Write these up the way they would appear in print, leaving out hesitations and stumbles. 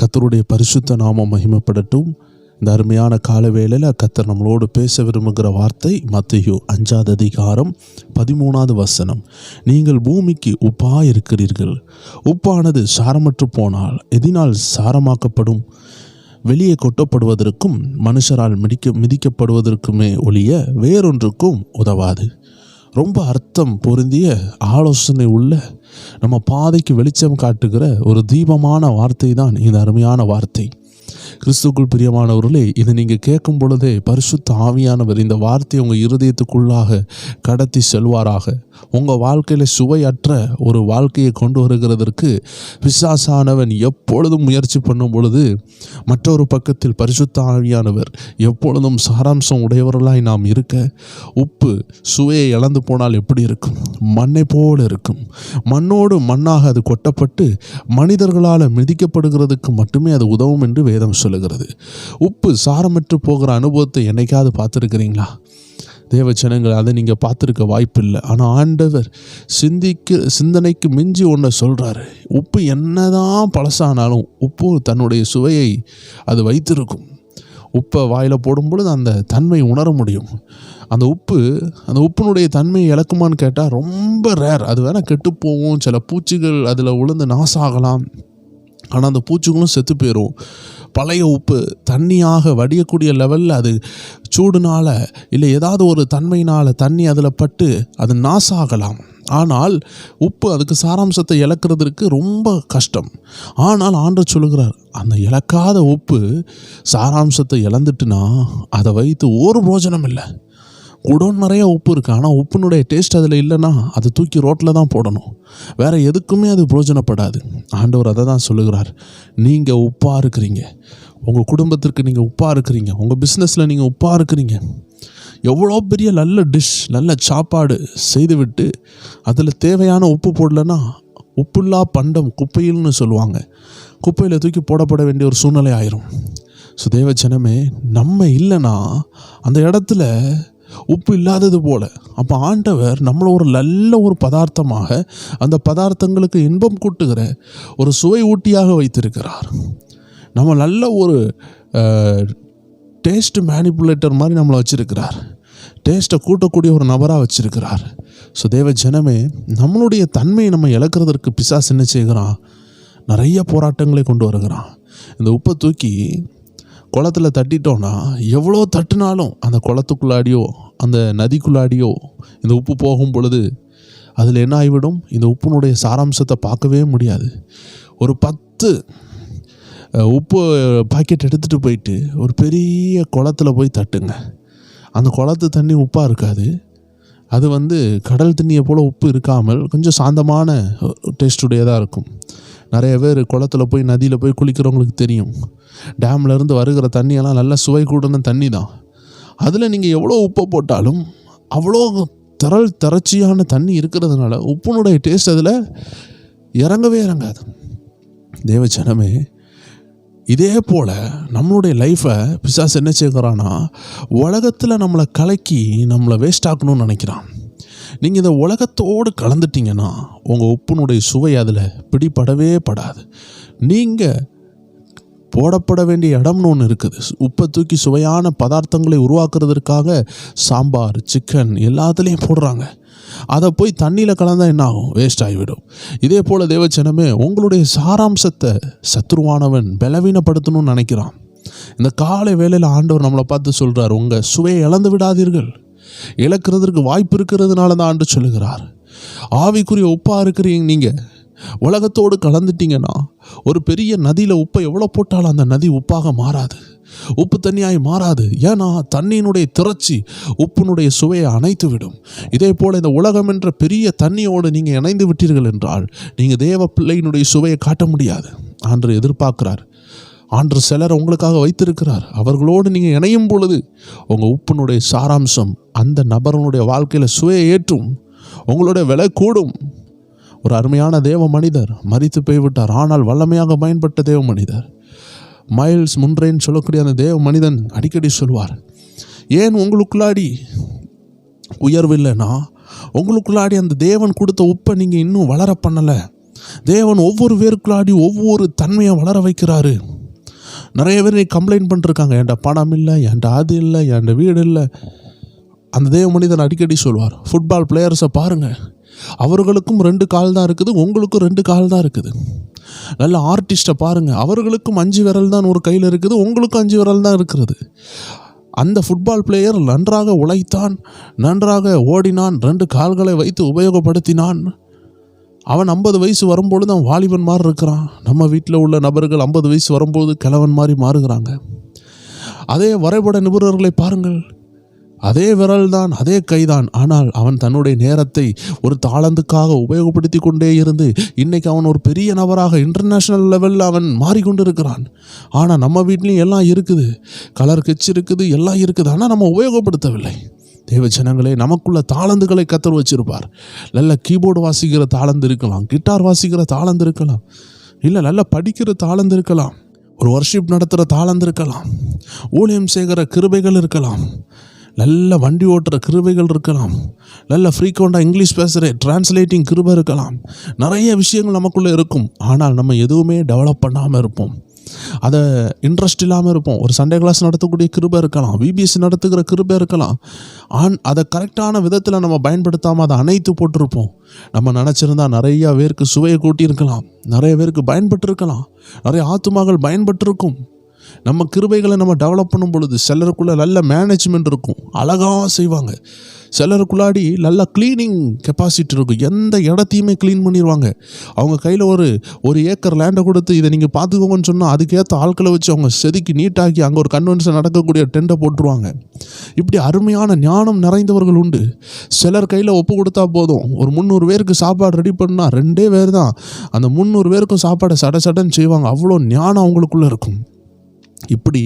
கர்த்தருடைய பரிசுத்த நாமம் மகிமைப்படட்டும். இந்த அருமையான கால வேளையில் கர்த்தர் நம்மளோடு பேச விரும்புகிற வார்த்தை மத்தேயு 5ஆம் அதிகாரம் 13ஆவது வசனம். நீங்கள் பூமிக்கு உப்பாய் இருக்கிறீர்கள். உப்பானது சாரமற்று போனால் எதினால் சாரமாக்கப்படும்? வெளியே கொட்டப்படுவதற்கும் மனுஷரால் மிதிக்கப்படுவதற்குமே ஒழிய வேறொன்றுக்கும் உதவாது. ரொம்ப அர்த்தம் பொருந்திய ஆலோசனை உள்ள நம்ம பாதைக்கு வெளிச்சம் காட்டுகிற ஒரு தீபமான வார்த்தை தான் இந்த அருமையான வார்த்தை. கிறிஸ்துக்குள் பிரியமானவர்களே, இதை நீங்கள் கேட்கும் பொழுதே பரிசுத்த ஆவியானவர் இந்த வார்த்தையை உங்கள் இருதயத்துக்குள்ளாக கடத்தி செல்வாராக. உங்கள் வாழ்க்கையில் சுவையற்ற ஒரு வாழ்க்கையை கொண்டு வருகிறதற்கு பிசாசானவன் எப்பொழுதும் முயற்சி பண்ணும் பொழுது, மற்றொரு பக்கத்தில் பரிசுத்த ஆவியானவர் எப்பொழுதும் சாராம்சம் உடையவர்களாய் நாம் இருக்க, உப்பு சுவையை இழந்து போனால் எப்படி இருக்கும்? மண்ணை போல இருக்கும். மண்ணோடு மண்ணாக அது கொட்டப்பட்டு மனிதர்களால் மிதிக்கப்படுகிறதுக்கு மட்டுமே அது உதவும் என்று வேதம் சொல்லுகிறது. உப்பு சாரமற்று போகிற அனுபவத்தை என்னைக்காவது பார்த்துருக்கிறீங்களா? தேவ ஜனங்கள், அதை நீங்கள் பார்த்துருக்க வாய்ப்பு இல்லை. ஆனால் ஆண்டவர் சிந்தனைக்கு மிஞ்சி ஒன்றை சொல்கிறாரு. உப்பு என்னதான் பழசானாலும் உப்பு தன்னுடைய சுவையை அது வைத்திருக்கும். உப்பை வாயில் போடும் பொழுது அந்த தன்மை உணர முடியும். அந்த உப்பினுடைய தன்மையை இழக்குமான்னு கேட்டால் ரொம்ப ரேர். அது வேணால் கெட்டு போகும், சில பூச்சிகள் அதில் விழுந்து நாசாகலாம், ஆனால் அந்த பூச்சிகளும் செத்து போயிடும். பழைய உப்பு தண்ணியாக வடியக்கூடிய லெவலில் அது சூடுனால் இல்லை ஏதாவது ஒரு தன்மையினால் தண்ணி அதில் பட்டு அது நாசாகலாம். ஆனால் உப்பு அதுக்கு சாராம்சத்தை இழக்கிறதுக்கு ரொம்ப கஷ்டம். ஆனால் ஆண்டவர் சொல்லுகிறார், அந்த இழக்காத உப்பு சாராம்சத்தை இழந்துட்டுனா அதை வைத்து ஒரு பிரோஜனம் இல்லை. குடோன் நிறைய உப்பு இருக்குது, ஆனால் உப்புனுடைய டேஸ்ட் அதில் இல்லைன்னா அதை தூக்கி ரோட்டில் தான் போடணும். வேறு எதுக்குமே அது பிரயோஜனப்படாது. ஆண்டவர் அதை தான் சொல்லுகிறார். நீங்கள் உப்பாக இருக்கிறீங்க, உங்கள் குடும்பத்திற்கு நீங்கள் உப்பாக இருக்கிறீங்க, உங்கள் பிஸ்னஸில் நீங்கள் உப்பாக இருக்கிறீங்க. எவ்வளோ பெரிய நல்ல டிஷ், நல்ல சாப்பாடு செய்துவிட்டு அதில் தேவையான உப்பு போடலைன்னா உப்புல்லா பண்டம் குப்பையில்னு சொல்லுவாங்க. குப்பையில் தூக்கி போடப்பட வேண்டிய ஒரு சூழ்நிலை ஆயிரும். ஸோ தேவ ஜனமே, நம்ம இல்லைன்னா அந்த இடத்துல உப்பு இல்லாதது போல. அப்போ ஆண்டவர் நம்மளை ஒரு நல்ல ஒரு பதார்த்தமாக, அந்த பதார்த்தங்களுக்கு இன்பம் கூட்டுகிற ஒரு சுவை ஊட்டியாக வைத்திருக்கிறார். நம்ம நல்ல ஒரு டேஸ்ட் மேனிப்புலேட்டர் மாதிரி நம்மளை வச்சிருக்கிறார். டேஸ்ட்டை கூட்டக்கூடிய ஒரு நபராக வச்சிருக்கிறார். ஸோ தேவ ஜனமே, நம்மளுடைய தன்மையை நம்ம இழக்கிறதற்கு பிசாசு என்ன செய்கிறான்? நிறைய போராட்டங்களை கொண்டு வருகிறான். இந்த உப்பை தூக்கி குளத்தில் தட்டிட்டோன்னா எவ்வளோ தட்டினாலும் அந்த குளத்துக்குள்ளாடியோ அந்த நதிக்குள்ளாடியோ இந்த உப்பு போகும் பொழுது அதில் என்ன ஆகிவிடும்? இந்த உப்பினுடைய சாராம்சத்தை பார்க்கவே முடியாது. ஒரு 10 உப்பு பாக்கெட் எடுத்துகிட்டு போயிட்டு ஒரு பெரிய குளத்தில் போய் தட்டுங்க. அந்த குளத்து தண்ணி உப்பாக இருக்காது. அது கடல் தண்ணியை போல் உப்பு இருக்காமல் கொஞ்சம் சாந்தமான டேஸ்டுடையதாக இருக்கும். நிறைய பேர் குளத்தில் போய் நதியில் போய் குளிக்கிறவங்களுக்கு தெரியும். டேம்லேருந்து வருகிற தண்ணியெல்லாம் நல்ல சுவை கூடன தண்ணி தான். அதில் நீங்கள் எவ்வளோ உப்பை போட்டாலும் அவ்வளோ திரட்சியான தண்ணி இருக்கிறதுனால உப்புனுடைய டேஸ்ட் அதில் இறங்கவே இறங்காது. தேவ ஜனமே, இதே போல் நம்மளுடைய லைஃப்பை பிசாசு என்ன செய்கிறான்னா, உலகத்தில் நம்மளை கலக்கி நம்மளை வேஸ்ட் ஆக்கணும்னு நினைக்கிறான். நீங்கள் இந்த உலகத்தோடு கலந்துட்டிங்கன்னா உங்கள் உப்புனுடைய சுவை அதில் பிடிபடவே படாது. நீங்கள் போடப்பட வேண்டிய இடம்னு ஒன்று இருக்குது. உப்பை தூக்கி சுவையான பதார்த்தங்களை உருவாக்குறதுக்காக சாம்பார், சிக்கன் எல்லாத்துலேயும் போடுறாங்க. அதை போய் தண்ணியில் கலந்தால் என்ன ஆகும்? வேஸ்ட் ஆகிவிடும். இதே போல் தேவச்சனமே, உங்களுடைய சாராம்சத்தை சத்துருவானவன் பலவீனப்படுத்தணும்னு நினைக்கிறான். இந்த காலை வேளையில் ஆண்டவர் நம்மளை பார்த்து சொல்கிறார், உங்கள் சுவையை இழந்து விடாதீர்கள். இழக்கிறதுக்கு வாய்ப்பு இருக்கிறதுனால தான் ஆண்டு சொல்லுகிறார். ஆவிக்குரிய உப்பாக இருக்கிறீங்க. நீங்கள் உலகத்தோடு கலந்துட்டிங்கன்னா ஒரு பெரிய நதியில் உப்பை எவ்வளோ போட்டாலும் அந்த நதி உப்பாக மாறாது, உப்பு தண்ணியாய் மாறாது. ஏன்னா தண்ணியினுடைய திரட்சி உப்பினுடைய சுவையை அணைத்து விடும். இதே போல் இந்த உலகம் என்ற பெரிய தண்ணியோடு நீங்கள் இணைந்து விட்டீர்கள் என்றால் நீங்கள் தேவ பிள்ளையினுடைய சுவையை காட்ட முடியாது. ஆண்டு எதிர்பார்க்கிறார். ஆண்டு சிலர் உங்களுக்காக வைத்திருக்கிறார். அவர்களோடு நீங்கள் இணையும் பொழுது உங்கள் உப்பினுடைய சாராம்சம் அந்த நபரனுடைய வாழ்க்கையில் சுவையை ஏற்றும், உங்களுடைய விலை கூடும். ஒரு அருமையான தேவ மனிதர் மரித்து போய்விட்டார். ஆனால் வல்லமையாக பயன்பட்ட தேவ மனிதர் மைல்ஸ் முன்ரேன்னு சொல்லக்கூடிய அந்த தேவ மனிதன் அடிக்கடி சொல்வார், ஏன் உங்களுக்குள்ளாடி உயர்வு இல்லைன்னா, உங்களுக்குள்ளாடி அந்த தேவன் கொடுத்த உப்பை நீங்கள் இன்னும் வளர பண்ணலை, தேவன் ஒவ்வொரு பேருக்குள்ளாடி ஒவ்வொரு தன்மையை வளர வைக்கிறாரு. நிறைய பேர் கம்ப்ளைண்ட் பண்ணிருக்காங்க, என்கிட்ட பணம் இல்லை, என்கிட்ட அது இல்லை, என்கிட்ட வீடு இல்லை. அந்த தேவ மனிதன் அடிக்கடி சொல்வார், ஃபுட்பால் பிளேயர்ஸை பாருங்கள், அவர்களுக்கும் 2 கால் தான் இருக்குது, உங்களுக்கும் 2 கால் தான் இருக்குது. நல்ல ஆர்டிஸ்ட்டை பாருங்கள், அவர்களுக்கும் 5 விரல் தான் ஒரு கையில் இருக்குது, உங்களுக்கும் 5 விரல் தான் இருக்கிறது. அந்த ஃபுட்பால் பிளேயர் நன்றாக உழைத்தான், நன்றாக ஓடினான், 2 கால்களை வைத்து உபயோகப்படுத்தினான். அவன் 50 வயசு வரும்பொழுது அவன் வாலிபன் மாதிரி இருக்கிறான். நம்ம வீட்டில் உள்ள நபர்கள் 50 வயசு வரும்போது கிழவன் மாதிரி மாறுகிறாங்க. அதே வரைபட நிபுணர்களை பாருங்கள், அதே விரல் தான், அதே கைதான். ஆனால் அவன் தன்னுடைய நேரத்தை ஒரு தாளந்துக்காக உபயோகப்படுத்தி கொண்டே இருந்து இன்றைக்கி அவன் ஒரு பெரிய நபராக இன்டர்நேஷ்னல் லெவலில் அவன் மாறிக்கொண்டு இருக்கிறான். ஆனால் நம்ம வீட்லேயும் எல்லாம் இருக்குது, கலர் கட்சி இருக்குது, எல்லாம் இருக்குது. ஆனால் நம்ம உபயோகப்படுத்தவில்லை. தேவ ஜனங்களே, நமக்குள்ள தாளந்துகளை கர்த்தர் வச்சிருப்பார். நல்ல கீபோர்டு வாசிக்கிற தாளந்து இருக்கலாம், கிட்டார் வாசிக்கிற தாளந்து இருக்கலாம், இல்லை நல்ல படிக்கிற தாளந்து இருக்கலாம், ஒரு வர்ஷிப் நடத்துகிற தாளந்து இருக்கலாம், ஊழியம் செய்கிற கிருபைகள் இருக்கலாம், நல்ல வண்டி ஓட்டுற கிருபைகள் இருக்கலாம், நல்ல ஃப்ரீக்வெண்ட்டாக இங்கிலீஷ் பேசுகிற டிரான்ஸ்லேட்டிங் கிருபை இருக்கலாம். நிறைய விஷயங்கள் நமக்குள்ளே இருக்கும். ஆனால் நம்ம எதுவுமே டெவலப் பண்ணாமல் இருப்போம், அதை இன்ட்ரெஸ்ட் இல்லாமல் இருப்போம். ஒரு சண்டே கிளாஸ் நடத்தக்கூடிய கிருபை இருக்கலாம், விபிஎஸ்சி நடத்துகிற கிருபை இருக்கலாம். அதை கரெக்டான விதத்தில் நம்ம பயன்படுத்தாமல் அதை அணைத்து போட்டிருப்போம். நம்ம நினச்சிருந்தா நிறையா பேருக்கு சுவையை கூட்டியிருக்கலாம், நிறைய பேருக்கு பயன்பட்டுருக்கலாம், நிறைய ஆத்துமாக்கள் பயன்பட்டுருக்கும். நம்ம கிருபைகளை நம்ம டெவலப் பண்ணும் பொழுது சிலருக்குள்ளே நல்ல மேனேஜ்மெண்ட் இருக்கும், அழகாக செய்வாங்க. சிலருக்குள்ளாடி நல்ல க்ளீனிங் கெப்பாசிட்டி இருக்கும், எந்த இடத்தையுமே க்ளீன் பண்ணிடுவாங்க. அவங்க கையில் ஒரு ஏக்கர் லேண்டை கொடுத்து இதை நீங்கள் பார்த்துக்கோங்கன்னு சொன்னால் அதுக்கேற்ற ஆட்களை வச்சு அவங்க செதுக்கி நீட்டாக்கி அங்கே ஒரு கன்வென்ஷன் நடக்கக்கூடிய டெண்டை போட்டுருவாங்க. இப்படி அருமையான ஞானம் நிறைந்தவர்கள் உண்டு. சிலர் கையில் ஒப்பு கொடுத்தா போதும், ஒரு 300 பேருக்கு சாப்பாடு ரெடி பண்ணால் 2 பேர் தான் அந்த 300 பேருக்கும் சாப்பாடை சடன்னு செய்வாங்க. அவ்வளோ ஞானம் அவங்களுக்குள்ளே இருக்கும். இப்படி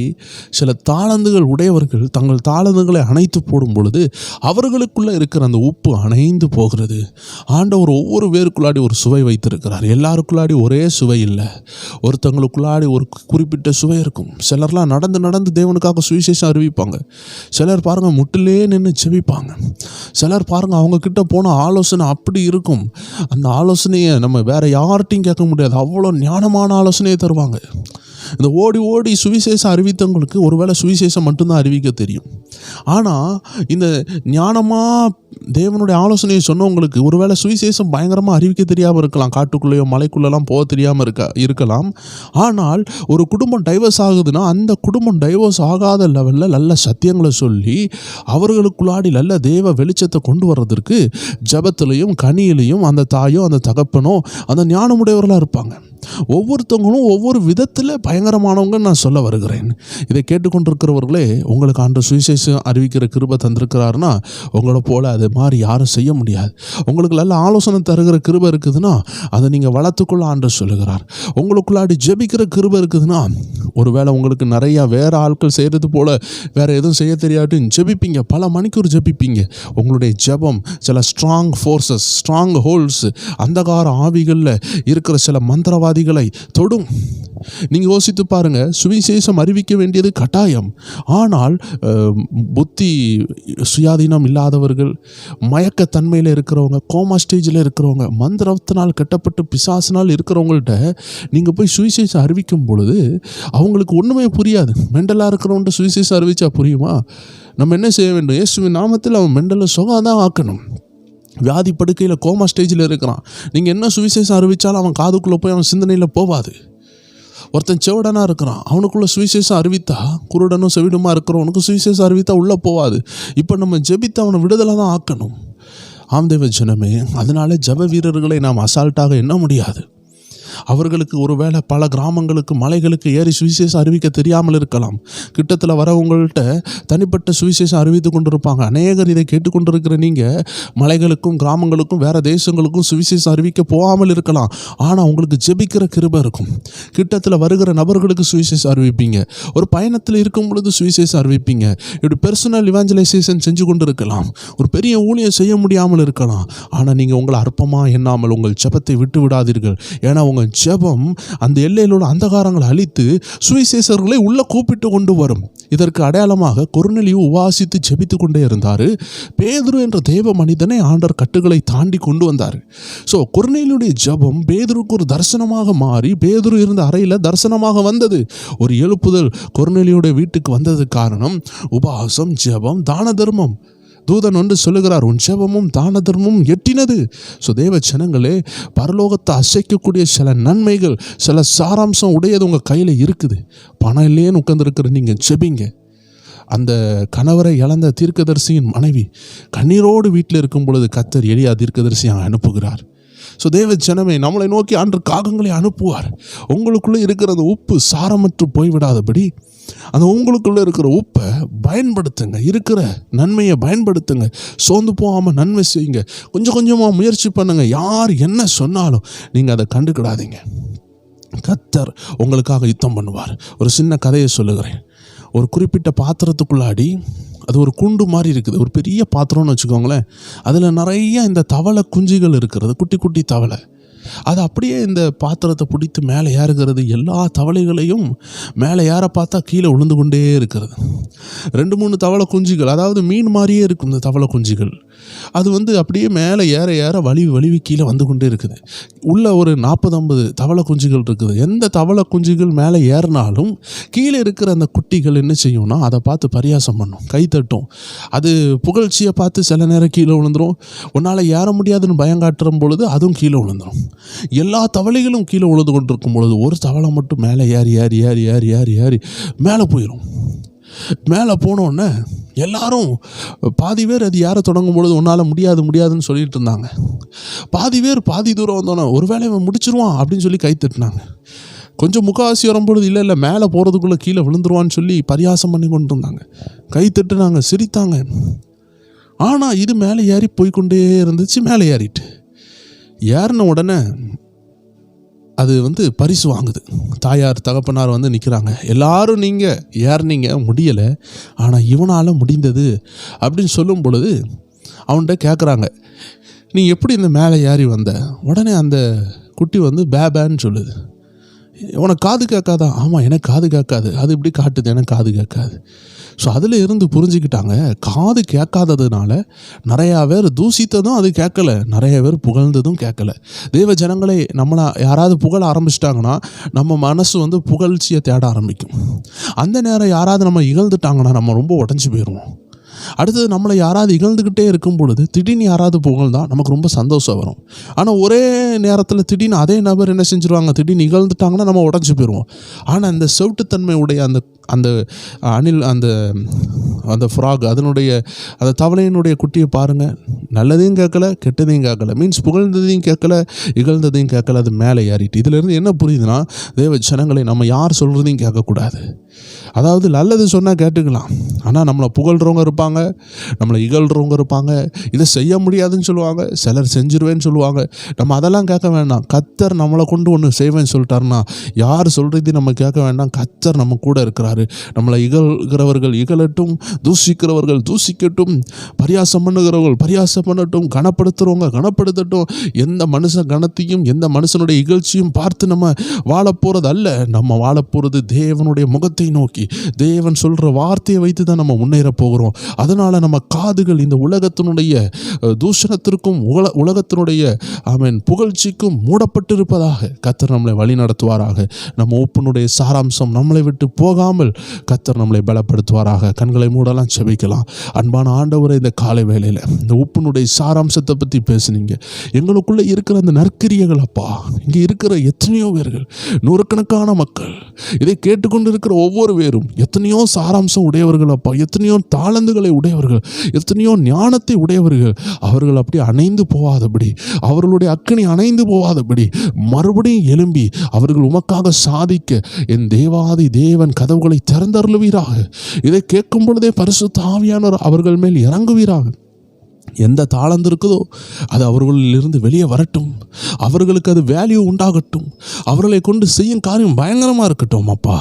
சில தாளந்துகள் உடையவர்கள் தங்கள் தாளந்துகளை அணைத்து போடும் பொழுது அவர்களுக்குள்ளே இருக்கிற அந்த உப்பு அணைந்து போகிறது. ஆண்டவர் ஒவ்வொரு பேருக்குள்ளாடி ஒரு சுவை வைத்திருக்கிறார். எல்லாருக்குள்ளாடி ஒரே சுவை இல்லை, ஒருத்தங்களுக்குள்ளாடி ஒரு குறிப்பிட்ட சுவை இருக்கும். சிலர்லாம் நடந்து தேவனுக்காக சுவிசேஷம் அறிவிப்பாங்க. சிலர் பாருங்கள் முட்டிலே நின்று செபிப்பாங்க. சிலர் பாருங்கள் அவங்கக்கிட்ட போன ஆலோசனை அப்படி இருக்கும், அந்த ஆலோசனையை நம்ம வேறு யார்கிட்டையும் கேட்க முடியாது, அவ்வளோ ஞானமான ஆலோசனையை தருவாங்க. இந்த ஓடி சுவிசேஷம் அறிவித்தவங்களுக்கு ஒருவேளை சுவிசேஷம் மட்டும்தான் அறிவிக்க தெரியும். ஆனால் இந்த ஞானமாக தேவனுடைய ஆலோசனையை சொன்னவங்களுக்கு ஒருவேளை சுவிசேஷம் பயங்கரமாக அறிவிக்க தெரியாமல் இருக்கலாம், காட்டுக்குள்ளேயோ மலைக்குள்ளெல்லாம் போக தெரியாமல் இருக்கலாம். ஆனால் ஒரு குடும்பம் டைவர்ஸ் ஆகுதுன்னா அந்த குடும்பம் டைவர்ஸ் ஆகாத லெவலில் நல்ல சத்தியங்களை சொல்லி அவர்களுக்குள்ளாடி நல்ல தேவ வெளிச்சத்தை கொண்டு வர்றதற்கு ஜபத்திலையும் கனியிலையும் அந்த தாயோ அந்த தகப்பனோ அந்த ஞானமுடையவர்களாக இருப்பாங்க. ஒவ்வொருத்தவங்களும் ஒவ்வொரு விதத்தில் பயங்கரமானவங்க நான் சொல்ல வருகிறேன். இதை கேட்டுக்கொண்டிருக்கிறவர்களே, உங்களுக்கு ஆண்டவர் சுவிசேஷம் அறிவிக்கிற கிருபை தந்திருக்கிறாருன்னா உங்களை போல அது மாதிரி யாரும் செய்ய முடியாது. உங்களுக்கு நல்ல ஆலோசனை தருகிற கிருபை இருக்குதுன்னா அதை நீங்கள் வளர்த்துக்கொள்ள ஆண்டவர் சொல்லுகிறார். உங்களுக்குள்ளாடி ஜெபிக்கிற கிருபை இருக்குதுன்னா ஒருவேளை உங்களுக்கு நிறையா வேறு ஆட்கள் செய்கிறது போல் வேறு எதுவும் செய்ய தெரியாட்டும் ஜெபிப்பீங்க, பல மணிக்கூர் ஜெபிப்பீங்க. உங்களுடைய ஜெபம் சில ஸ்ட்ராங் ஃபோர்ஸஸ், ஸ்ட்ராங் ஹோல்ஸ், அந்தகார ஆவிகளில் இருக்கிற சில மந்திரவாதிகளை தொடும். நீங்கள் யோசித்து பாருங்கள், சுவிசேஷம் அறிவிக்க வேண்டியது கட்டாயம். ஆனால் புத்தி சுயாதீனம் இல்லாதவர்கள், மயக்கத்தன்மையில் இருக்கிறவங்க, கோமா ஸ்டேஜில் இருக்கிறவங்க, மந்திரத்தினால் கட்டப்பட்டு பிசாசினால் இருக்கிறவங்கள்ட்ட நீங்கள் போய் சுவிசேஷம் அறிவிக்கும் பொழுது அவங்களுக்கு ஒன்றுமே புரியாது. மெண்டலாக இருக்கிறவன்ட்டு சுவிசேஷம் அறிவித்தா புரியுமா? நம்ம என்ன செய்ய வேண்டும்? இயேசுவின் நாமத்தில் அவன் மெண்டலை சுகம்தான் ஆக்கணும். வியாதி படுக்கையில் கோமா ஸ்டேஜில் இருக்கிறான், நீங்கள் என்ன சுவிசேஷம் அறிவித்தாலும் அவன் காதுக்குள்ளே போய் அவன் சிந்தனையில் போவாது. ஒருத்தன் செவிடனாக இருக்கிறான், அவனுக்குள்ளே சுவிசேஷம் அறிவித்தா, குருடனும் செவிடுமா இருக்கிறவனுக்கு சுவிசேஷம் அறிவித்தா உள்ளே போவாது. இப்போ நம்ம ஜெபித்து அவனை விடுதலை தான் ஆக்கணும். ஆம்தேவ ஜனமே, அதனால ஜெப வீரர்களை நாம் அசால்ட்டாக எண்ண முடியாது. அவர்களுக்கு ஒருவேளை பல கிராமங்களுக்கு மலைகளுக்கு ஏறி சுவிசேஷம் அறிவிக்க தெரியாமல் இருக்கலாம். கிட்டத்தில் வரவங்கள்ட்ட தனிப்பட்ட சுவிசேஷம் அறிவித்து கொண்டிருப்பாங்க. அநேகர் இதை கேட்டுக்கொண்டிருக்கிற நீங்கள் மலைகளுக்கும் கிராமங்களுக்கும் வேறு தேசங்களுக்கும் சுவிசேஷம் அறிவிக்க போகாமல் இருக்கலாம். ஆனால் உங்களுக்கு ஜெபிக்கிற கிருபை இருக்கும். கிட்டத்தில் வருகிற நபர்களுக்கு சுவிசேஷம் அறிவிப்பீங்க. ஒரு பயணத்தில் இருக்கும் பொழுது சுவிசேஷம் அறிவிப்பீங்க. இப்படி பெர்சனல் இவாஞ்சலைசேஷன் செஞ்சு கொண்டு இருக்கலாம். ஒரு பெரிய ஊழியம் செய்ய முடியாமல் இருக்கலாம். ஆனால் நீங்கள் உங்களை அற்பமாக எண்ணாமல் உங்கள் ஜெபத்தை விட்டு விடாதீர்கள். ஏன்னா உங்கள் உங்கள் ஜெபம் அந்த எல்லையில் உள்ள அந்தகாரங்களை அழித்து சுவிசேஷர்களை உள்ளே கூப்பிட்டு கொண்டு வரும். இதற்கு அடையாளமாக கொர்நேலியு உபவாசித்து ஜெபித்து கொண்டே இருந்தார். பேதுரு என்ற தேவ மனிதனை ஆண்டவர் கட்டுகளை தாண்டி கொண்டு வந்தார். ஸோ கொர்நேலியுடைய ஜெபம் பேதுருக்கு ஒரு தரிசனமாக மாறி பேதுரு இருந்த அறையில் தரிசனமாக வந்தது. ஒரு எழுப்புதல் கொர்நேலியுடைய வீட்டுக்கு வந்ததுக்கு காரணம் உபவாசம், ஜெபம், தான தர்மம். தூதன் ஒன்று சொல்லுகிறார், உன் ஜெபமும் தான தர்மமும் எட்டினது. ஸோ தேவ ஜனங்களே, பரலோகத்தை அசைக்கக்கூடிய சில நன்மைகள், சில சாராம்சம் உடையது உங்கள் கையில் இருக்குது. பணம் இல்லையேன்னு உட்காந்துருக்கிற நீங்கள் ஜெபிங்க. அந்த கணவரை இழந்த தீர்க்கதரிசியின் மனைவி கண்ணீரோடு வீட்டில் இருக்கும் பொழுது கர்த்தர் எலியா தீர்க்கதரிசியை அனுப்புகிறார். ஸோ தேவ ஜனமே, நம்மளை நோக்கி ஆண்டவர் காகங்களை அனுப்புவார். உங்களுக்குள்ளே இருக்கிற அந்த உப்பு சாரமற்று போய்விடாதபடி அந்த உங்களுக்குள்ளே இருக்கிற உப்பை பயன்படுத்துங்க, இருக்கிற நன்மையை பயன்படுத்துங்க. சோர்ந்து போகாமல் நன்மை செய்யுங்க. கொஞ்சம் கொஞ்சமாக முயற்சி பண்ணுங்க. யார் என்ன சொன்னாலும் நீங்கள் அதை கண்டுக்கிடாதீங்க. கர்த்தர் உங்களுக்காக யுத்தம் பண்ணுவார். ஒரு சின்ன கதையை சொல்லுகிறேன். ஒரு குறிப்பிட்ட பாத்திரத்துக்குள்ளாடி, அது ஒரு குண்டு மாதிரி இருக்குது, ஒரு பெரிய பாத்திரம்னு வச்சுக்கோங்களேன். அதில் நிறைய இந்த தவளை குஞ்சுகள் இருக்கிறது, குட்டி குட்டி தவளை. அது அப்படியே இந்த பாத்திரத்தை பிடித்து மேலே ஏறுகிறது. எல்லா தவளைகளையும் மேலே ஏற பார்த்தா கீழே விழுந்து கொண்டே இருக்கிறது. 2-3 தவளை குஞ்சுகள், அதாவது மீன் மாதிரியே இருக்கும் இந்த தவளை குஞ்சுகள். அது அப்படியே மேலே ஏற ஏற வலிவு கீழே வந்து கொண்டே இருக்குது. உள்ள ஒரு 40-50 தவளை குஞ்சுகள் இருக்குது. எந்த தவளை குஞ்சுகள் மேலே ஏறினாலும் கீழே இருக்கிற அந்த குட்டிகள் என்ன செய்யும்னா அதை பார்த்து பரியாசம் பண்ணும், கை தட்டும். அது புகழ்ச்சியை பார்த்து சில நேரம் கீழே விழுந்துடும். உன்னால் ஏற முடியாதுன்னு பயங்காட்டுற பொழுது அதுவும் கீழே விழுந்துடும். எல்லா தவளைகளும் கீழே உழுது கொண்டிருக்கும் பொழுது ஒரு தவளை மட்டும் மேலே ஏறி ஏறி ஏறி ஏறி ஏறி ஏறி மேலே போயிடும். மேலே போனோடனே எல்லாரும் பாதி பேர் அது ஏற தொடங்கும் பொழுது உன்னால் முடியாதுன்னு சொல்லிட்டு இருந்தாங்க. பாதி பேர் பாதி தூரம் வந்தோன்னே ஒரு வேளை இவன் முடிச்சிருவான் அப்படின்னு சொல்லி கை தட்டினாங்க. கொஞ்சம் முக்காவாசி வரும்பொழுது இல்லை மேலே போகிறதுக்குள்ளே கீழே விழுந்துருவான்னு சொல்லி பரியாசம் பண்ணி கொண்டு இருந்தாங்க. கை தட்டுனாங்க, சிரித்தாங்க. ஆனால் இது மேலே ஏறி போய்கொண்டே இருந்துச்சு. மேலே ஏறிட்டு ஏறின உடனே அது பரிசு வாங்குது. தாயார் தகப்பனார் நிற்கிறாங்க. எல்லாரும் நீங்கள் ஏறினீங்க, முடியலை, ஆனால் இவனால் முடிந்தது அப்படின்னு சொல்லும் பொழுது அவன்கிட்ட கேட்குறாங்க, நீ எப்படி இந்த மேலே ஏறி வந்த? உடனே அந்த குட்டி பேன்னு சொல்லுது. உனக்கு காது கேட்காதா? ஆமாம், எனக்கு காது கேட்காது. அது இப்படி காட்டுது, எனக்கு காது கேட்காது. ஸோ அதில் இருந்து புரிஞ்சுக்கிட்டாங்க, காது கேட்காததுனால நிறையா பேர் தூசித்ததும் அது கேட்கலை, நிறைய பேர் புகழ்ந்ததும் கேட்கலை. தேவ ஜனங்களே, நம்மளை யாராவது புகழ ஆரம்பிச்சிட்டாங்கன்னா நம்ம மனசு புகழ்ச்சியை தேட ஆரம்பிக்கும். அந்த நேரம் யாராவது நம்ம இகழ்ந்துட்டாங்கன்னா நம்ம ரொம்ப உடஞ்சி போயிடுவோம். அடுத்தது நம்மளை யாராவது இகழ்ந்துக்கிட்டே இருக்கும் பொழுது திடீர்னு யாராவது புகழ்ந்தால் நமக்கு ரொம்ப சந்தோஷம் வரும். ஆனால் ஒரே நேரத்தில் திடீர்னு அதே நபர் என்ன செஞ்சுருவாங்க, திடீர்னு இகழ்ந்துட்டாங்கன்னா நம்ம உடஞ்சி போயிடுவோம். ஆனால் அந்த செவுட்டுத்தன்மை உடைய அந்த அணில், அந்த ஃப்ராக், அதனுடைய அந்த தவளையினுடைய குட்டியை பாருங்கள், நல்லதையும் கேட்கல, கெட்டதையும் கேட்கல, மீன்ஸ் புகழ்ந்ததையும் கேட்கல, இகழ்ந்ததையும் கேட்கல, அது மேலே ஏறிட்டு. இதிலேருந்து என்ன புரியுதுன்னா, தேவ ஜனங்களை நம்ம யார் சொல்கிறதையும் கேட்கக்கூடாது. அதாவது நல்லது சொன்னால் கேட்டுக்கலாம், ஆனால் நம்மளை புகழ்கிறவங்க இருப்பாங்க, நம்மளை இகழ்கிறவங்க இருப்பாங்க, இதை செய்ய முடியாதுன்னு சொல்லுவாங்க, சிலர் செஞ்சிருவேன்னு சொல்லுவாங்க. நம்ம அதெல்லாம் கேட்க வேண்டாம். கர்த்தர் நம்மளை கொண்டு ஒன்று செய்வேன்னு சொல்லிட்டாருன்னா யார் சொல்கிறது நம்ம கேட்க வேண்டாம். கர்த்தர் நம்ம கூட இருக்கிறாரு. நம்மளை இகழ்கிறவர்கள் இகழட்டும், தூசிக்கிறவர்கள் தூசிக்கட்டும், பரியாசம் பண்ணுகிறவர்கள் பரியாசம் பண்ணட்டும், கனப்படுத்துகிறவங்க கனப்படுத்தட்டும். எந்த மனுஷன் கனத்தையும் எந்த மனுஷனுடைய இகழ்ச்சியும் பார்த்து நம்ம வாழப்போகிறது அல்ல. நம்ம வாழப்போகிறது தேவனுடைய முகத்தை நோக்கி, தேவன் சொல்கிற வார்த்தையை வைத்து தான் நம்ம முன்னேற போகிறோம். அதனால் நம்ம காதுகள் இந்த உலகத்தினுடைய தூஷணத்திற்கும் உலகத்தினுடைய புகழ்ச்சிக்கும் மூடப்பட்டிருப்பதாக கர்த்தர் நம்மளை வழி நடத்துவாராக. நம்ம உப்பினுடைய சாராம்சம் நம்மளை விட்டு போகாமல் கர்த்தர் நம்மளை பலப்படுத்துவாராக. கண்களை மூடலாம், செபிக்கலாம். அன்பான ஆண்டவரே, இந்த காலை வேளையில் இந்த உப்பினுடைய சாராம்சத்தை பற்றி பேசுனீங்க. எங்களுக்குள்ளே இருக்கிற அந்த நற்கிரியைகள் அப்பா, இங்கே இருக்கிற எத்தனையோ பேர்கள், நூறுக்கணக்கான மக்கள், இதை கேட்டுக்கொண்டு இருக்கிற ஒவ்வொரு பேரும் எத்தனையோ சாராம்சம் உடையவர்கள் அப்பா, எத்தனையோ தாளந்துகளை உடையவர்கள், எத்தனையோ ஞானத்தை உடையவர்கள். அவர்கள் அப்படி அணைந்து போகாதபடி, அவர்களுடைய அக்கினி அணைந்து போகாதபடி மறுபடியும் எழும்பி அவர்கள் உமக்காக சாதிக்க என் தேவாதி தேவன் கதவுகளை திறந்தருளுவீராக. இதை கேட்கும் பொழுதே பரிசுத்த ஆவியானவர் அவர்கள் மேல் இறங்குவீராக. எந்த தாளந்து இருக்குதோ அது அவர்களிலிருந்து வெளியே வரட்டும். அவர்களுக்கு அது வேல்யூ உண்டாகட்டும். அவர்களை கொண்டு செய்யும் காரியம் பயங்கரமாக இருக்கட்டும். அப்பா,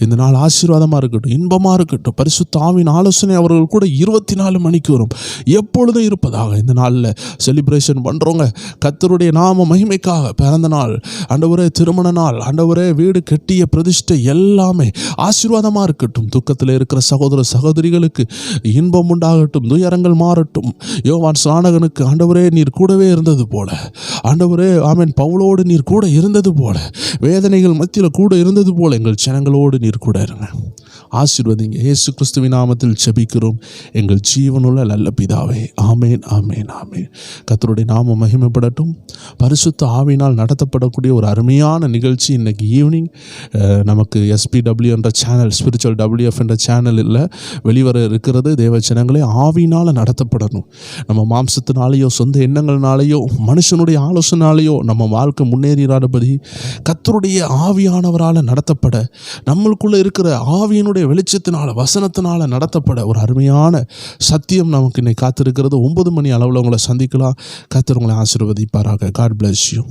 இந்த நாள் ஆசீர்வாதமாக இருக்கட்டும், இன்பமாக இருக்கட்டும். பரிசுத்த ஆவியின் ஆலோசனை அவர்கள் கூட 24 மணிக்கு வரும், எப்பொழுதும் இருப்பதாக. இந்த நாளில் செலிப்ரேஷன் பண்ணுறவங்க கர்த்தருடைய நாம மகிமைக்காக பிறந்த நாள், ஆண்டவரே திருமண நாள், ஆண்டவரே வீடு கட்டிய பிரதிஷ்டை எல்லாமே ஆசீர்வாதமாக இருக்கட்டும். துக்கத்தில் இருக்கிற சகோதர சகோதரிகளுக்கு இன்பம் உண்டாகட்டும், துயரங்கள் மாறட்டும். யோவான் ஸ்நானகனுக்கு ஆண்டவரே நீர் கூடவே இருந்தது போல, ஆண்டவரே ஆமென், பவுலோடு நீர் கூட இருந்தது போல, வேதனைகள் மத்தியில் கூட இருந்தது போல எங்கள் ஜனங்களோடு நீர் கூட இருங்க. ஆசீர்வதிங்க. இயேசு கிறிஸ்துவின் நாமத்தில் ஜெபிக்கிறோம் எங்கள் ஜீவனுள்ள நல்ல பிதாவே. ஆமேன், ஆமேன், ஆமேன். கர்த்தருடைய நாமம் மகிமைப்படட்டும். பரிசுத்த ஆவியினால் நடத்தப்படக்கூடிய ஒரு அருமையான நிகழ்ச்சி இன்னைக்கு ஈவினிங் நமக்கு SPW என்ற சேனல், ஸ்பிரிச்சுவல் WF என்ற சேனலில் வெளிவர இருக்கிறது. தேவ ஜனங்களே, ஆவியினால் நடத்தப்படணும். நம்ம மாம்சத்தினாலேயோ சொந்த எண்ணங்கள்னாலேயோ மனுஷனுடைய ஆலோசனாலேயோ நம்ம வாழ்க்கை முன்னேறிடாதபடி கர்த்தருடைய ஆவியானவரால் நடத்தப்பட, நம்மளுக்குள்ளே இருக்கிற ஆவியினுடைய வெளிச்சத்தினால வசனத்தினால நடத்தப்பட ஒரு அருமையான சத்தியம் நமக்கு இன்னைக்கு காத்திருக்கிறது. 9 மணி அளவில் உங்களை சந்திக்கலாம். கர்த்தர் உங்களை ஆசீர்வதிப்பாராக. God bless you.